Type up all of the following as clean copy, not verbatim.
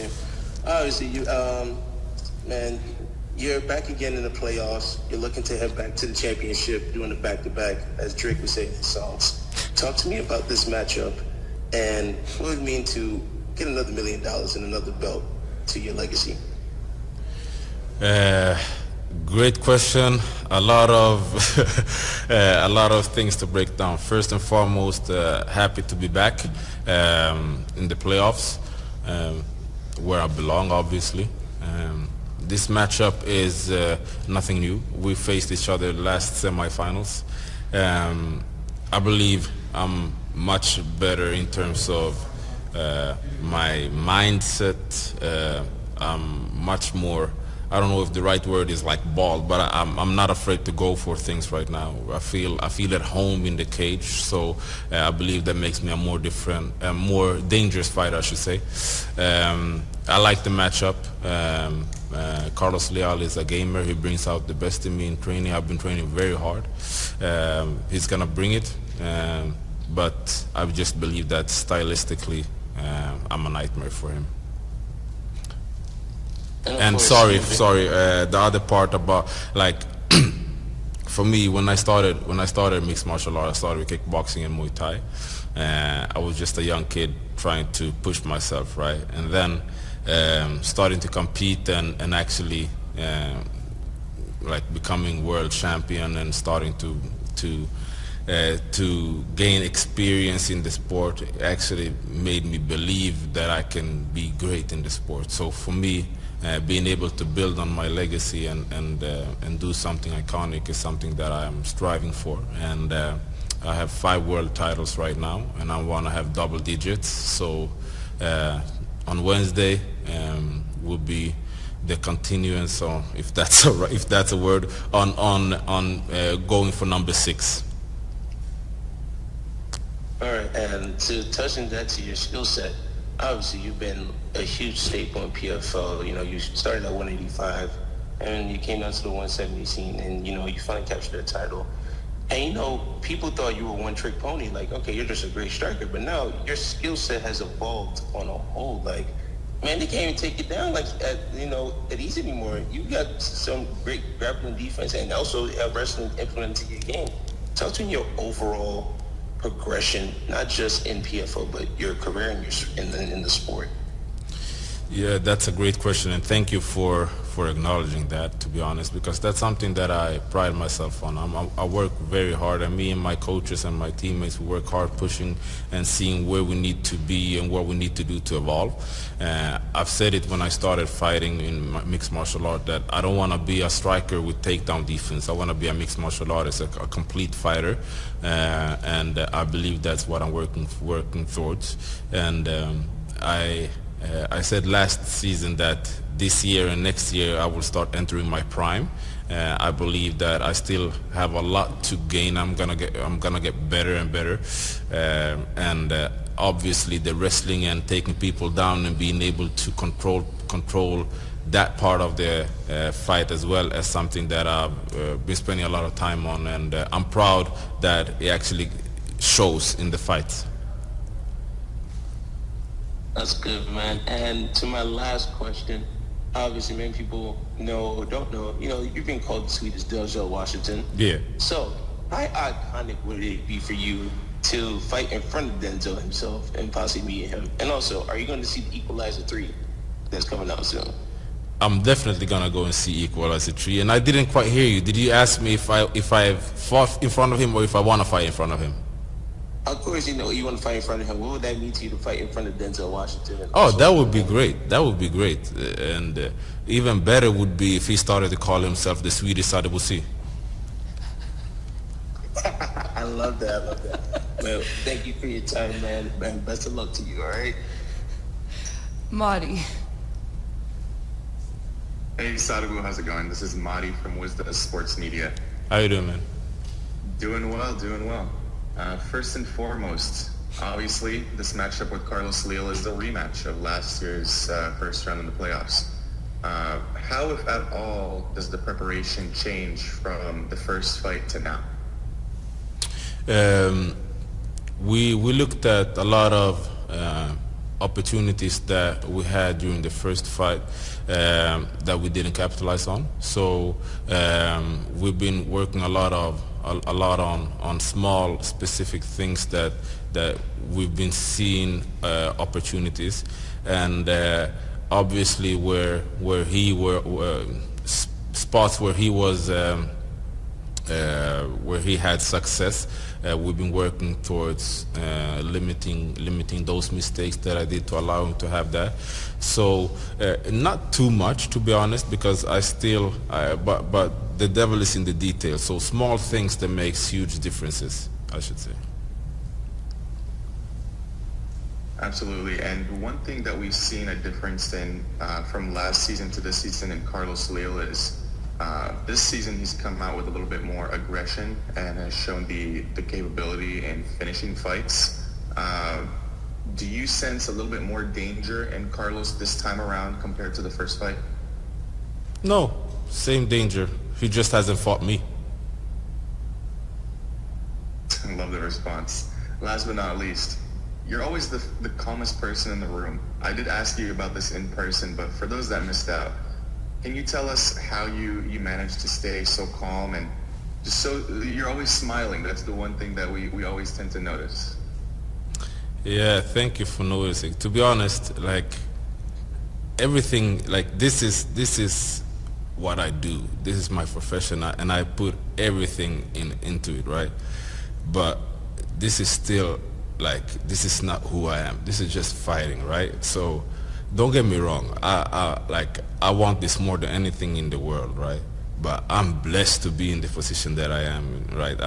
you. Obviously, man, you're back again in the playoffs. You're looking to head back to the championship, doing the back-to-back, as Drake would say in his songs. Talk to me about this matchup and what it would mean to get another $1 million and another belt to your legacy. Great question. A lot of a lot of things to break down. First and foremost, happy to be back in the playoffs, where I belong, obviously. This matchup is nothing new. We faced each other last semifinals. I believe I'm much better in terms of my mindset. I'm much more, I don't know if the right word is like bald, but I'm not afraid to go for things right now. I feel at home in the cage, so I believe that makes me a more dangerous fighter, I should say. I like the matchup. Carlos Leal is a gamer. He brings out the best in me in training. I've been training very hard. He's gonna bring it, but I just believe that stylistically, I'm a nightmare for him. And sorry, the other part about, like, for me, when I started mixed martial arts, I started with kickboxing and Muay Thai. I was just a young kid trying to push myself, right? And then starting to compete and actually like becoming world champion and starting to gain experience in the sport actually made me believe that I can be great in the sport. So for me, being able to build on my legacy and do something iconic is something that I'm striving for. And I have 5 world titles right now, and I want to have double digits. So on Wednesday will be the continuance, or if that's a word, on going for number 6. All right, and to touching that to your skill set, obviously you've been a huge staple in PFL. You know, you started at 185 and you came down to the 170 scene, and you know, you finally captured the title. And you know, people thought you were a one-trick pony, like, okay, you're just a great striker, but now your skill set has evolved on a whole. Like, man, they can't even take it down like at ease anymore. You got some great grappling defense and also wrestling implemented into your game. Talk to me your overall progression, not just in PFL, but your career in the sport. Yeah, that's a great question, and thank you for acknowledging that, to be honest, because that's something that I pride myself on. I work very hard, and me and my coaches and my teammates, we work hard pushing and seeing where we need to be and what we need to do to evolve. I've said it when I started fighting in mixed martial art that I don't want to be a striker with takedown defense. I want to be a mixed martial artist, a complete fighter, and I believe that's what I'm working towards. And I said last season that this year and next year I will start entering my prime. I believe that I still have a lot to gain. I'm gonna get better and better, and obviously the wrestling and taking people down and being able to control that part of the fight as well as something that I've been spending a lot of time on, and I'm proud that it actually shows in the fights. That's good, man. And to my last question, obviously many people know or don't know, you know, you've been called the sweetest Denzel Washington. Yeah. So how iconic would it be for you to fight in front of Denzel himself and possibly meet him? And also, are you going to see the Equalizer 3 that's coming out soon? I'm definitely gonna go and see Equalizer 3, and I didn't quite hear you. Did you ask me if I've fought in front of him or if I want to fight in front of him? Of course, you know, you want to fight in front of him. What would that mean to you to fight in front of Denzel Washington? Oh, that would be great. That would be great. And even better would be if he started to call himself the Swedish Sadibou Sy. I love that. Well, thank you for your time, man. And best of luck to you, all right? Marty. Hey, Sadibou, how's it going? This is Marty from Wisda Sports Media. How you doing, man? Doing well. First and foremost, obviously, this matchup with Carlos Leal is the rematch of last year's first round in the playoffs. How, if at all, does the preparation change from the first fight to now? We looked at a lot of opportunities that we had during the first fight that we didn't capitalize on. So we've been working a lot on small specific things that we've been seeing opportunities, and obviously spots where he was where he had success. We've been working towards limiting those mistakes that I did to allow him to have that. So not too much, to be honest, because I still but the devil is in the details. So small things that makes huge differences, I should say. Absolutely. And one thing that we've seen a difference in from last season to this season in Carlos Leal is this season he's come out with a little bit more aggression and has shown the capability in finishing fights. Do you sense a little bit more danger in Carlos this time around compared to the first fight? No, same danger. He just hasn't fought me. I love the response. Last but not least, you're always the calmest person in the room. I did ask you about this in person, but for those that missed out, can you tell us how you managed to stay so calm and just so you're always smiling? That's the one thing that we always tend to notice. Yeah, thank you for noticing. To be honest, like everything, like this is what I do. This is my profession, and I put everything into it, right? But this is still like, this is not who I am. This is just fighting, right? So don't get me wrong. I want this more than anything in the world, right? But I'm blessed to be in the position that I am in, right?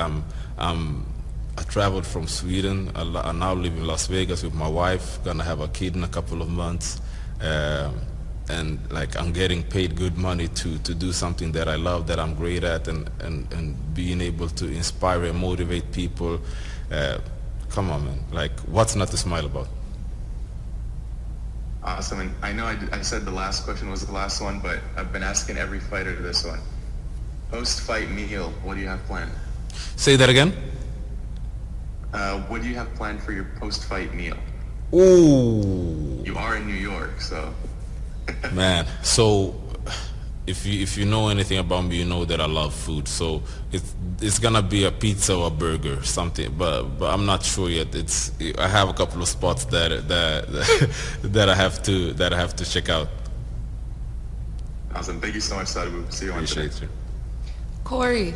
I traveled from Sweden. I now live in Las Vegas with my wife. Gonna have a kid in a couple of months, and like I'm getting paid good money to do something that I love, that I'm great at, and being able to inspire and motivate people. Come on, man. Like, what's not to smile about? Awesome. And I know I said the last question was the last one, but I've been asking every fighter this one. Post-fight meal, what do you have planned? Say that again? What do you have planned for your post-fight meal? Ooh. You are in New York, so. Man, so if you know anything about me, you know that I love food. So it's gonna be a pizza or a burger, something. But I'm not sure yet. I have a couple of spots that I have to check out. Awesome. Thank you so much, Sadibou. See you on today. Appreciate you. Corey.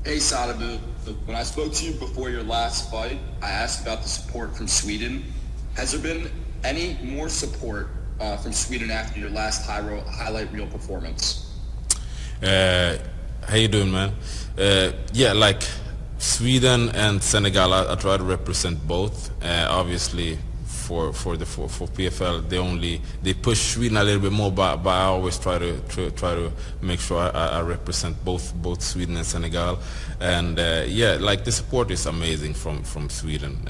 Hey Sadibou, when I spoke to you before your last fight, I asked about the support from Sweden. Has there been any more support from Sweden after your last highlight reel performance? How you doing, man? Yeah, like Sweden and Senegal, I try to represent both. Obviously, for PFL, they push Sweden a little bit more, but I always try to make sure I represent both Sweden and Senegal. And yeah, like the support is amazing from Sweden,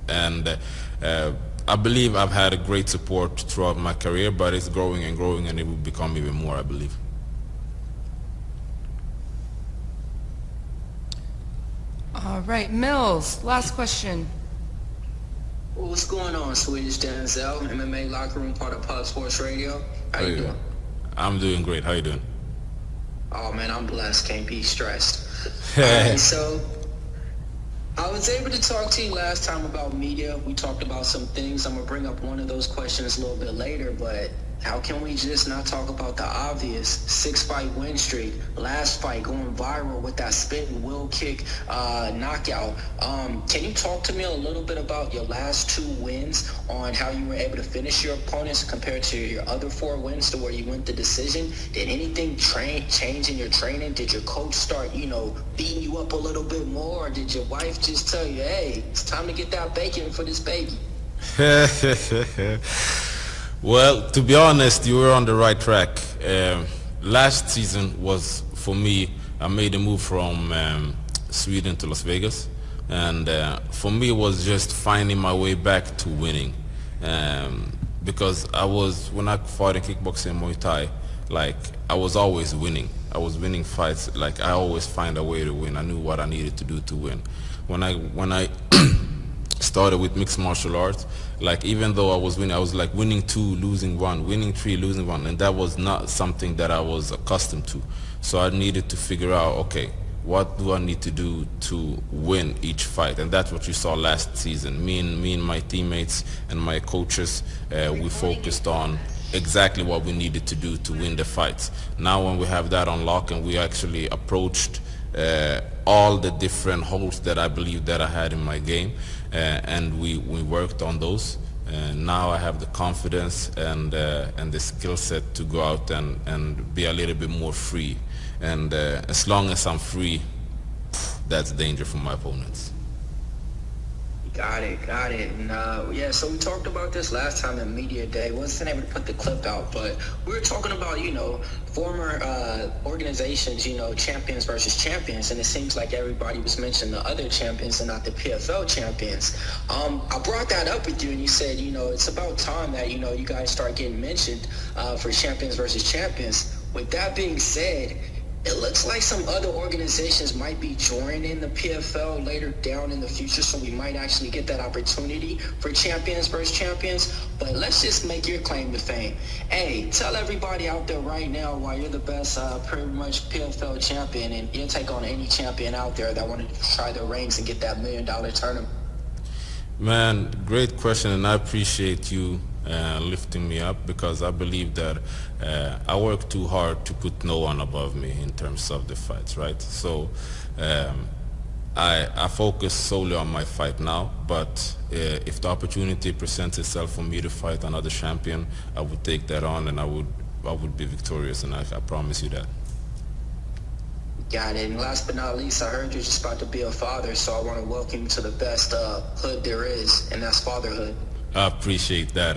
and I believe I've had a great support throughout my career, but it's growing and growing, and it will become even more, I believe. All right, Mills, last question. Well, what's going on, Swedish Denzel, MMA Locker Room, part of Pop Sports Radio? How you doing? I'm doing great. How you doing? Oh, man, I'm blessed. Can't be stressed. All right, so I was able to talk to you last time about media. We talked about some things. I'm going to bring up one of those questions a little bit later, but how can we just not talk about the obvious 6-fight win streak? Last fight going viral with that spin wheel kick knockout. Can you talk to me a little bit about your last 2 wins, on how you were able to finish your opponents compared to your other 4 wins to where you went the decision? Did anything change in your training? Did your coach start, beating you up a little bit more? Or did your wife just tell you, hey, it's time to get that bacon for this baby? Well, to be honest, you were on the right track. Last season was, for me, I made a move from Sweden to Las Vegas. And for me, it was just finding my way back to winning. Because when I fought in kickboxing and Muay Thai, like, I was always winning. I was winning fights. Like, I always find a way to win. I knew what I needed to do to win. When I started with mixed martial arts, like even though I was winning, I was like winning 2, losing 1, winning 3, losing 1, and that was not something that I was accustomed to. So I needed to figure out, okay, what do I need to do to win each fight? And that's what you saw last season. Me and my teammates and my coaches, we focused on exactly what we needed to do to win the fights. Now when we have that on lock and we actually approached all the different holes that I believe that I had in my game, and we worked on those. Now I have the confidence and the skill set to go out and be a little bit more free. And as long as I'm free, that's danger for my opponents. Got it. And yeah, so we talked about this last time in Media Day. Wasn't able to put the clip out, but we were talking about, former organizations, champions versus champions, and it seems like everybody was mentioning the other champions and not the PFL champions. I brought that up with you, and you said, it's about time that, you guys start getting mentioned for champions versus champions. With that being said, it looks like some other organizations might be joining the PFL later down in the future, so we might actually get that opportunity for champions versus champions. But let's just make your claim to fame. Hey, tell everybody out there right now why you're the best pretty much PFL champion, and you'll take on any champion out there that wanted to try their rings and get that $1 million tournament. Man, great question, and I appreciate you lifting me up, because I believe that I work too hard to put no one above me in terms of the fights, right? So I focus solely on my fight now, but if the opportunity presents itself for me to fight another champion, I would take that on, and I would be victorious, and I promise you that. Got it. And last but not least, I heard you're just about to be a father, so I want to welcome you to the best hood there is, and that's fatherhood. I appreciate that.